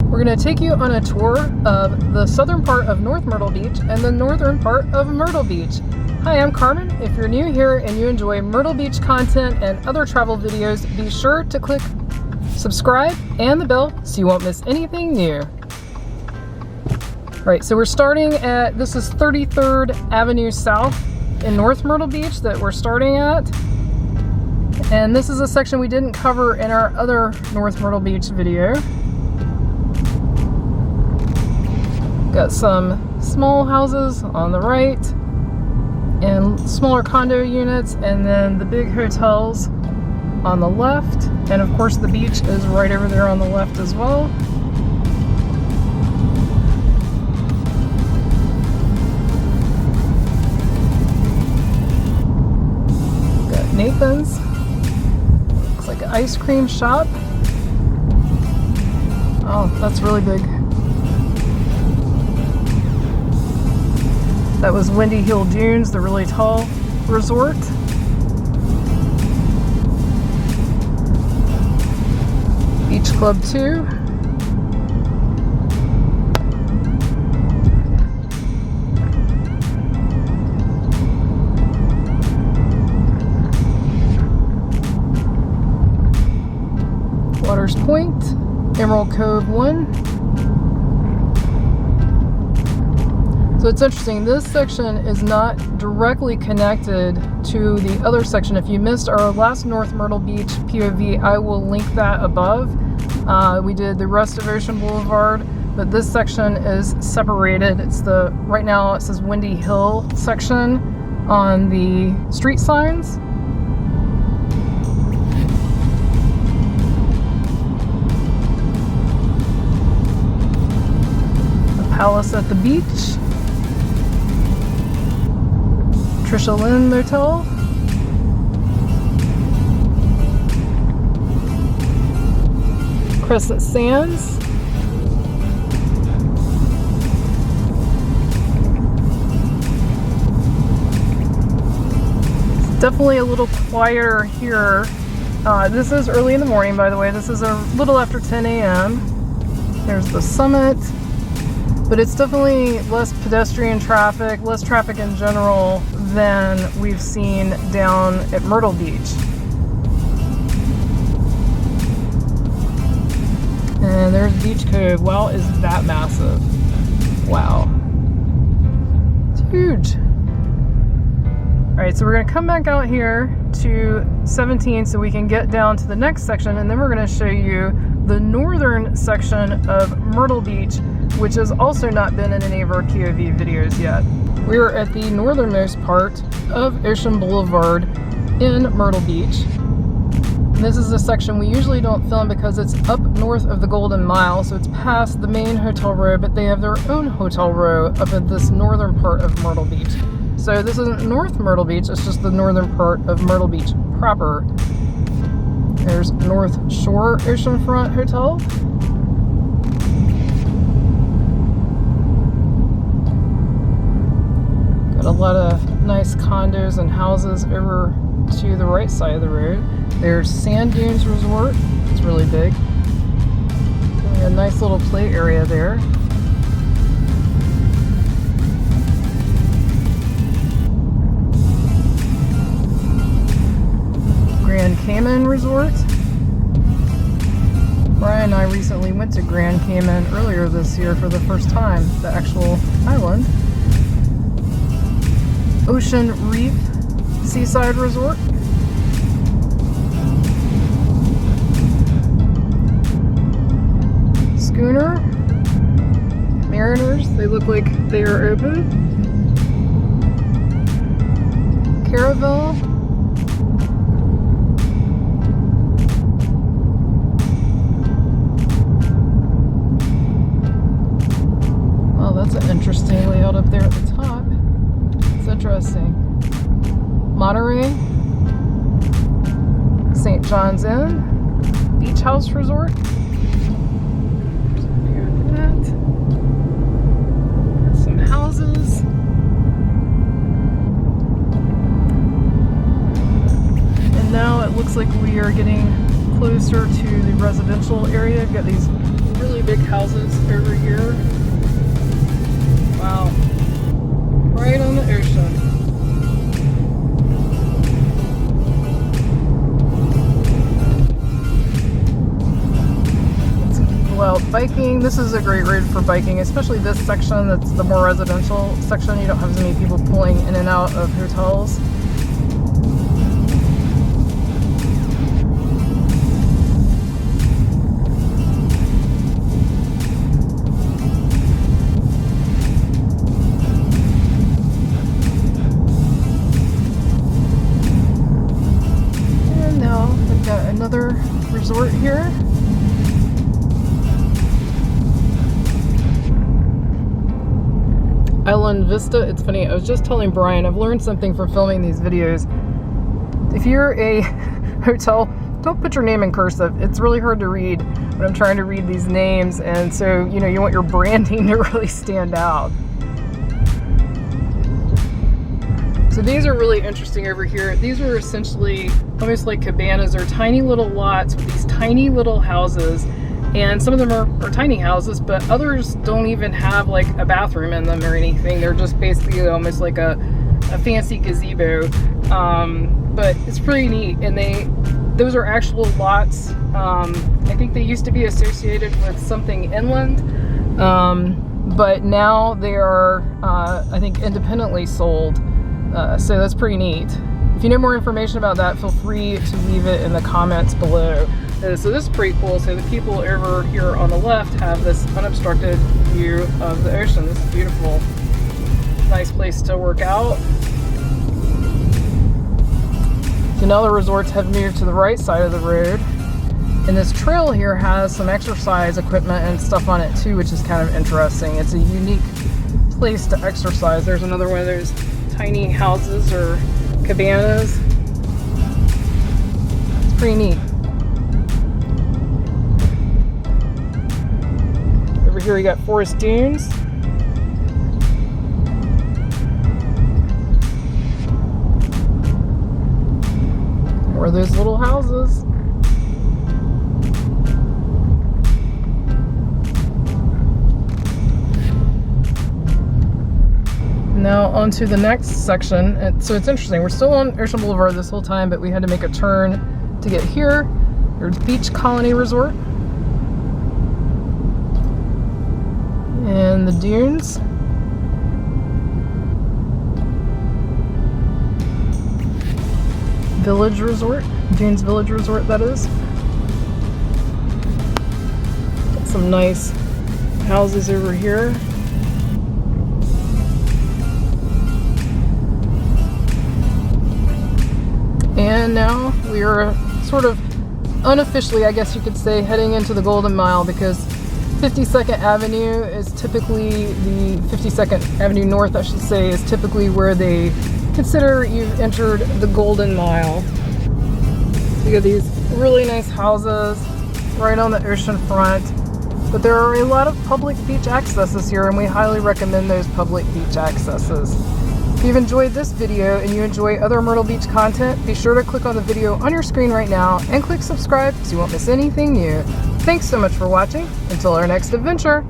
We're going to take you on a tour of the southern part of North Myrtle Beach and the northern part of Myrtle Beach. Hi, I'm Carmen. If you're new here and you enjoy Myrtle Beach content and other travel videos, be sure to click subscribe and the bell so you won't miss anything new. Right, so we're starting at, this is 33rd Avenue South in North Myrtle Beach that we're starting at. And this is a section we didn't cover in our other North Myrtle Beach video. Got some small houses on the right and smaller condo units, and then the big hotels on the left. And of course the beach is right over there on the left as well. Got Nathan's. Looks like an ice cream shop. Oh, that's really big. That was Windy Hill Dunes, the really tall resort. Beach Club 2. Waters Point, Emerald Cove 1. So it's interesting, this section is not directly connected to the other section. If you missed our last North Myrtle Beach POV, I will link that above. We did the rest of Ocean Boulevard, but this section is separated. It's the, right now it says Windy Hill section on the street signs. The Palace at the Beach. Trisha Lynn Motel. Crescent Sands. It's definitely a little quieter here. This is early in the morning, by the way. This is a little after 10 a.m. There's the Summit. But it's definitely less pedestrian traffic, less traffic in general than we've seen down at Myrtle Beach. And there's Beach Cove. Wow, is that massive? Wow. It's huge. Alright, so we're going to come back out here to 17 so we can get down to the next section, and then we're going to show you the northern section of Myrtle Beach, which has also not been in any of our POV videos yet. We are at the northernmost part of Ocean Boulevard in Myrtle Beach. And this is a section we usually don't film because it's up north of the Golden Mile, so it's past the main hotel row, but they have their own hotel row up at this northern part of Myrtle Beach. So this isn't North Myrtle Beach, it's just the northern part of Myrtle Beach proper. There's North Shore Oceanfront Hotel. Got a lot of nice condos and houses over to the right side of the road. There's Sand Dunes Resort. It's really big. A nice little play area there. Grand Cayman Resort. Brian and I recently went to Grand Cayman earlier this year for the first time, the actual island. Ocean Reef Seaside Resort. Schooner. Mariners, they look like they are open. Caravel. Well, that's an interesting layout up there at the top. It's interesting. Monterey. St. John's Inn. Beach House Resort. Some houses. And now it looks like we are getting closer to the residential area. We've got these really big houses over here. Wow. Right on the ocean. Well, biking, this is a great route for biking, especially this section that's the more residential section. You don't have as many people pulling in and out of hotels. And now we've got another resort here. Island Vista. It's funny, I was just telling Brian, I've learned something from filming these videos. If you're a hotel, don't put your name in cursive. It's really hard to read when I'm trying to read these names, and so, you know, you want your branding to really stand out. So these are really interesting over here. These are essentially almost like cabanas, or tiny little lots with these tiny little houses. And some of them are tiny houses, but others don't even have like a bathroom in them or anything. They're just basically almost like a fancy gazebo. But it's pretty neat. And those are actual lots. I think they used to be associated with something inland. But now they are, I think, independently sold. So that's pretty neat. If you know more information about that, feel free to leave it in the comments below. So this is pretty cool. So the people over here on the left have this unobstructed view of the ocean. This is beautiful. Nice place to work out. So now the resorts have moved to the right side of the road. And this trail here has some exercise equipment and stuff on it too, which is kind of interesting. It's a unique place to exercise. There's another one of those tiny houses or cabanas. It's pretty neat. Over here we got Forest Dunes. More of those little houses. Now onto the next section. So it's interesting, we're still on Ocean Boulevard this whole time, but we had to make a turn to get here. There's Beach Colony Resort. And the dunes. Village Resort. Dunes Village Resort, that is. Got some nice houses over here. And now we are sort of unofficially, I guess you could say, heading into the Golden Mile, because 52nd Avenue is typically, the 52nd Avenue North, I should say, is typically where they consider you've entered the Golden Mile. You got these really nice houses right on the ocean front, but there are a lot of public beach accesses here, and we highly recommend those public beach accesses. If you've enjoyed this video and you enjoy other Myrtle Beach content, be sure to click on the video on your screen right now and click subscribe so you won't miss anything new. Thanks so much for watching. Until our next adventure.